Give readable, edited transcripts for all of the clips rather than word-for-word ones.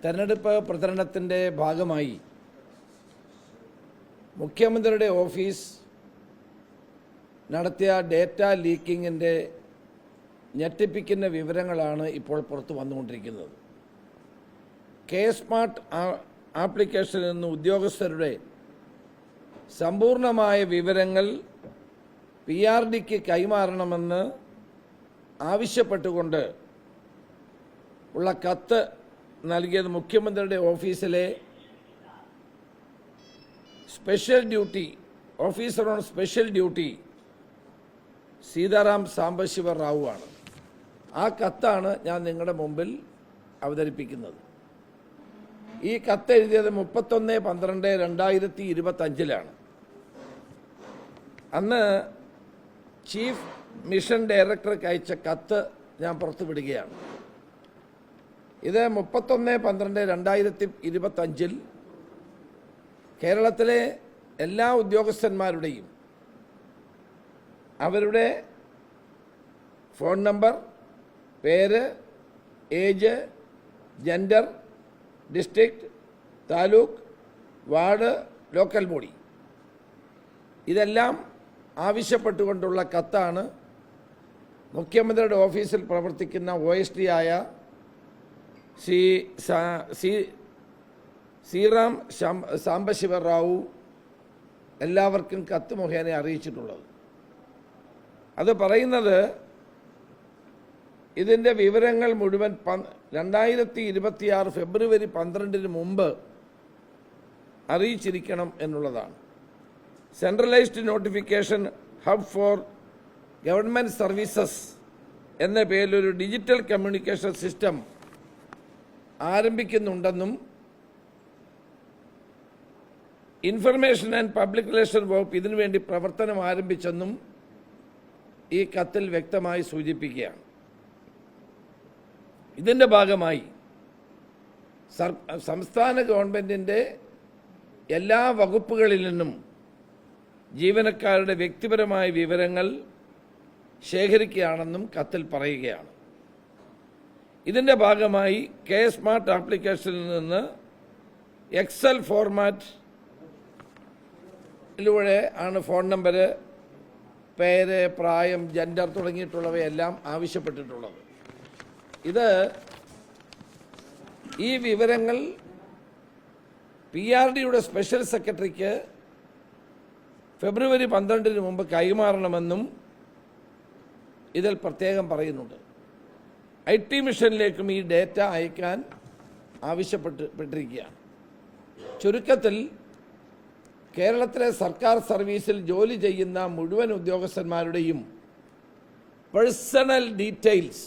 തെരഞ്ഞെടുപ്പ് പ്രചരണത്തിൻ്റെ ഭാഗമായി മുഖ്യമന്ത്രിയുടെ ഓഫീസ് നടത്തിയ ഡേറ്റ ലീക്കിങ്ങിൻ്റെ ഞെട്ടിപ്പിക്കുന്ന വിവരങ്ങളാണ് ഇപ്പോൾ പുറത്തു വന്നുകൊണ്ടിരിക്കുന്നത്. കെ സ്മാർട്ട് ആപ്ലിക്കേഷനിൽ നിന്ന് ഉദ്യോഗസ്ഥരുടെ സമ്പൂർണമായ വിവരങ്ങൾ PRDക്ക് കൈമാറണമെന്ന് ആവശ്യപ്പെട്ടുകൊണ്ട് ഉള്ള കത്ത് നൽകിയത് മുഖ്യമന്ത്രിയുടെ ഓഫീസിലെ special duty officer on special duty Sitaram Sambasiva Rao ആണ്. ആ കത്താണ് ഞാൻ നിങ്ങളുടെ മുമ്പിൽ അവതരിപ്പിക്കുന്നത്. ഈ കത്ത് എഴുതിയത് 31/12/2025 അന്ന് ചീഫ് മിഷൻ ഡയറക്ടർക്ക് അയച്ച കത്ത് ഞാൻ പുറത്തുവിടുകയാണ്. ഇത് 31/12/2025 കേരളത്തിലെ എല്ലാ ഉദ്യോഗസ്ഥന്മാരുടെയും അവരുടെ ഫോൺ നമ്പർ, പേര്, age, gender, district, taluk, ward, local body ഇതെല്ലാം ആവശ്യപ്പെട്ടുകൊണ്ടുള്ള കത്താണ് മുഖ്യമന്ത്രിയുടെ ഓഫീസിൽ പ്രവർത്തിക്കുന്ന OSD ആയ സീറാം സാംബശിവ റാവു എല്ലാവർക്കും കത്ത് മുഖേന അറിയിച്ചിട്ടുള്ളത്. അത് പറയുന്നത് ഇതിൻ്റെ വിവരങ്ങൾ മുഴുവൻ 2026 ഫെബ്രുവരി 12 മുമ്പ് അറിയിച്ചിരിക്കണം എന്നുള്ളതാണ്. Centralized notification hub for government services എന്ന പേരിലൊരു ഡിജിറ്റൽ കമ്മ്യൂണിക്കേഷൻ സിസ്റ്റം ആരംഭിക്കുന്നുണ്ടെന്നും ഇൻഫർമേഷൻ ആൻഡ് പബ്ലിക് റിലേഷൻ വകുപ്പ് ഇതിനുവേണ്ടി പ്രവർത്തനം ആരംഭിച്ചെന്നും ഈ കത്തിൽ വ്യക്തമായി സൂചിപ്പിക്കുകയാണ്. ഇതിൻ്റെ ഭാഗമായി സംസ്ഥാന ഗവൺമെൻറ്റിൻ്റെ എല്ലാ വകുപ്പുകളിൽ നിന്നും ജീവനക്കാരുടെ വ്യക്തിപരമായ വിവരങ്ങൾ ശേഖരിക്കുകയാണെന്നും കത്തിൽ പറയുകയാണ്. ഇതിൻ്റെ ഭാഗമായി കെ സ്മാർട്ട് ആപ്ലിക്കേഷനിൽ നിന്ന് എക്സൽ ഫോർമാറ്റിലൂടെ ആണ് ഫോൺ നമ്പർ, പേര്, പ്രായം, ജെൻഡർ തുടങ്ങിയിട്ടുള്ളവയെല്ലാം ആവശ്യപ്പെട്ടിട്ടുള്ളത്. ഈ വിവരങ്ങൾ PRDയുടെ സ്പെഷ്യൽ സെക്രട്ടറിക്ക് ഫെബ്രുവരി 12 മുമ്പ് കൈമാറണമെന്നും ഇതിൽ പ്രത്യേകം പറയുന്നുണ്ട്. IT മിഷനിലേക്കും ഈ ഡേറ്റ അയക്കാൻ ആവശ്യപ്പെട്ടിരിക്കുകയാണ്. ചുരുക്കത്തിൽ കേരളത്തിലെ സർക്കാർ സർവീസിൽ ജോലി ചെയ്യുന്ന മുഴുവൻ ഉദ്യോഗസ്ഥന്മാരുടെയും പേഴ്സണൽ ഡീറ്റെയിൽസ്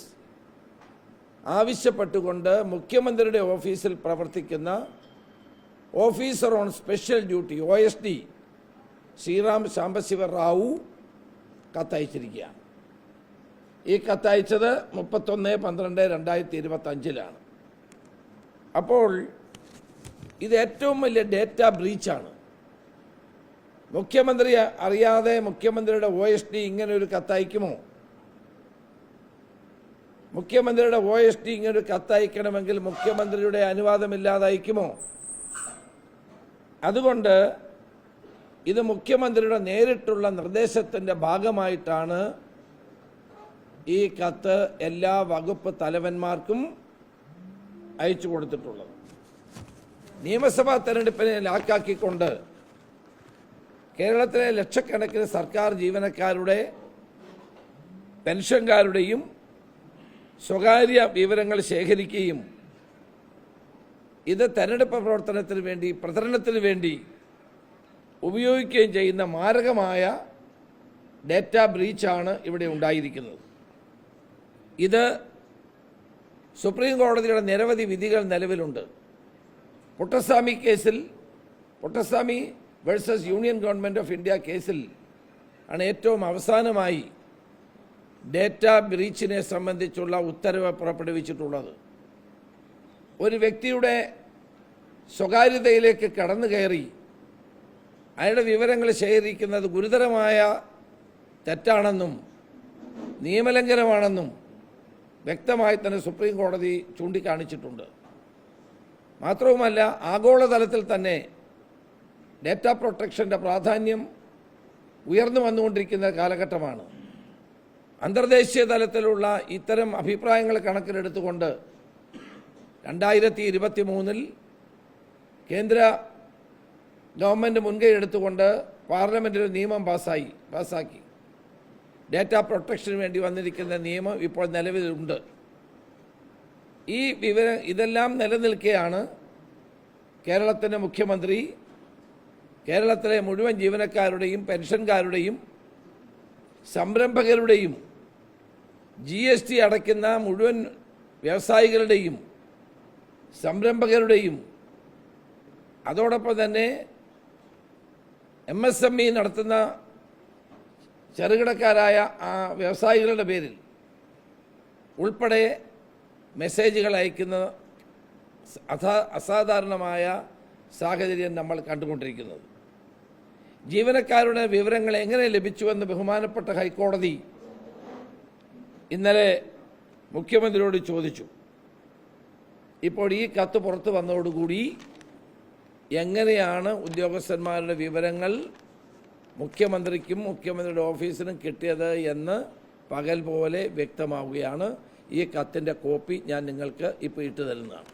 ആവശ്യപ്പെട്ടുകൊണ്ട് മുഖ്യമന്ത്രിയുടെ ഓഫീസിൽ പ്രവർത്തിക്കുന്ന officer on special duty OSD Sriram Sambasiva Rao കത്തയച്ചിരിക്കുകയാണ്. ഈ കത്തയച്ചത് 31/12/2025 അപ്പോൾ ഇത് ഏറ്റവും വലിയ ഡേറ്റ ബ്രീച്ചാണ്. മുഖ്യമന്ത്രി അറിയാതെ മുഖ്യമന്ത്രിയുടെ OSD ഇങ്ങനെ ഒരു കത്തയക്കുമോ? മുഖ്യമന്ത്രിയുടെ OSD ഇങ്ങനൊരു കത്തയക്കണമെങ്കിൽ മുഖ്യമന്ത്രിയുടെ അനുവാദമില്ലാതെ അയക്കുമോ? അതുകൊണ്ട് ഇത് മുഖ്യമന്ത്രിയുടെ നേരിട്ടുള്ള നിർദ്ദേശത്തിൻ്റെ ഭാഗമായിട്ടാണ് ഈ കത്ത് എല്ലാ വകുപ്പ് തലവന്മാർക്കും അയച്ചു കൊടുത്തിട്ടുള്ളത്. നിയമസഭാ തെരഞ്ഞെടുപ്പിനെ ലാക്കാക്കിക്കൊണ്ട് കേരളത്തിലെ ലക്ഷക്കണക്കിന് സർക്കാർ ജീവനക്കാരുടെ പെൻഷൻകാരുടെയും സ്വകാര്യ വിവരങ്ങൾ ശേഖരിക്കുകയും ഇത് തെരഞ്ഞെടുപ്പ് പ്രചരണത്തിന് വേണ്ടി ഉപയോഗിക്കുകയും ചെയ്യുന്ന മാരകമായ ഡേറ്റ ബ്രീച്ചാണ് ഇവിടെ ഉണ്ടായിരിക്കുന്നത്. ഇത് സുപ്രീം കോടതിയുടെ നിരവധി വിധികൾ നിലവിലുണ്ട്. Puttaswamy versus union government of India കേസിൽ ആണ് ഏറ്റവും അവസാനമായി ഡേറ്റ ബ്രീച്ചിനെ സംബന്ധിച്ചുള്ള ഉത്തരവ് പുറപ്പെടുവിച്ചിട്ടുള്ളത്. ഒരു വ്യക്തിയുടെ സ്വകാര്യതയിലേക്ക് കടന്നു കയറി അയാളുടെ വിവരങ്ങൾ ശേഖരിക്കുന്നത് ഗുരുതരമായ തെറ്റാണെന്നും നിയമലംഘനമാണെന്നും വ്യക്തമായി തന്നെ സുപ്രീം കോടതി ചൂണ്ടിക്കാണിച്ചിട്ടുണ്ട്. മാത്രവുമല്ല ആഗോളതലത്തിൽ തന്നെ ഡേറ്റ പ്രൊട്ടക്ഷൻ്റെ പ്രാധാന്യം ഉയർന്നു വന്നുകൊണ്ടിരിക്കുന്ന കാലഘട്ടമാണ്. അന്തർദേശീയ തലത്തിലുള്ള ഇത്തരം അഭിപ്രായങ്ങൾ കണക്കിലെടുത്തുകൊണ്ട് 2023 കേന്ദ്ര ഗവൺമെൻറ് മുൻകൈ എടുത്തുകൊണ്ട് പാർലമെൻറ്റിൽ ഒരു നിയമം പാസ്സാക്കി. ഡേറ്റ പ്രൊട്ടക്ഷന് വേണ്ടി വന്നിരിക്കുന്ന നിയമം ഇപ്പോൾ നിലവിലുണ്ട്. ഇതെല്ലാം നിലനിൽക്കെയാണ് കേരളത്തിൻ്റെ മുഖ്യമന്ത്രി കേരളത്തിലെ മുഴുവൻ ജീവനക്കാരുടെയും പെൻഷൻകാരുടെയും സംരംഭകരുടെയും GST അടയ്ക്കുന്ന മുഴുവൻ വ്യവസായികളുടെയും സംരംഭകരുടെയും അതോടൊപ്പം തന്നെ MSME നടത്തുന്ന ചെറുകിടക്കാരായ ആ വ്യവസായികളുടെ പേരിൽ ഉൾപ്പെടെ മെസ്സേജുകൾ അയക്കുന്ന അസാധാരണമായ സാഹചര്യം നമ്മൾ കണ്ടുകൊണ്ടിരിക്കുന്നത്. ജീവനക്കാരുടെ വിവരങ്ങൾ എങ്ങനെ ലഭിച്ചുവെന്ന് ബഹുമാനപ്പെട്ട ഹൈക്കോടതി ഇന്നലെ മുഖ്യമന്ത്രിയോട് ചോദിച്ചു. ഇപ്പോൾ ഈ കത്ത് പുറത്തു വന്നതോടുകൂടി എങ്ങനെയാണ് ഉദ്യോഗസ്ഥന്മാരുടെ വിവരങ്ങൾ മുഖ്യമന്ത്രിക്കും മുഖ്യമന്ത്രിയുടെ ഓഫീസിനും കിട്ടിയത് എന്ന് പകൽ പോലെ വ്യക്തമാവുകയാണ്. ഈ കത്തിൻ്റെ കോപ്പി ഞാൻ നിങ്ങൾക്ക് ഇപ്പോൾ ഇട്ടു തരുന്നതാണ്.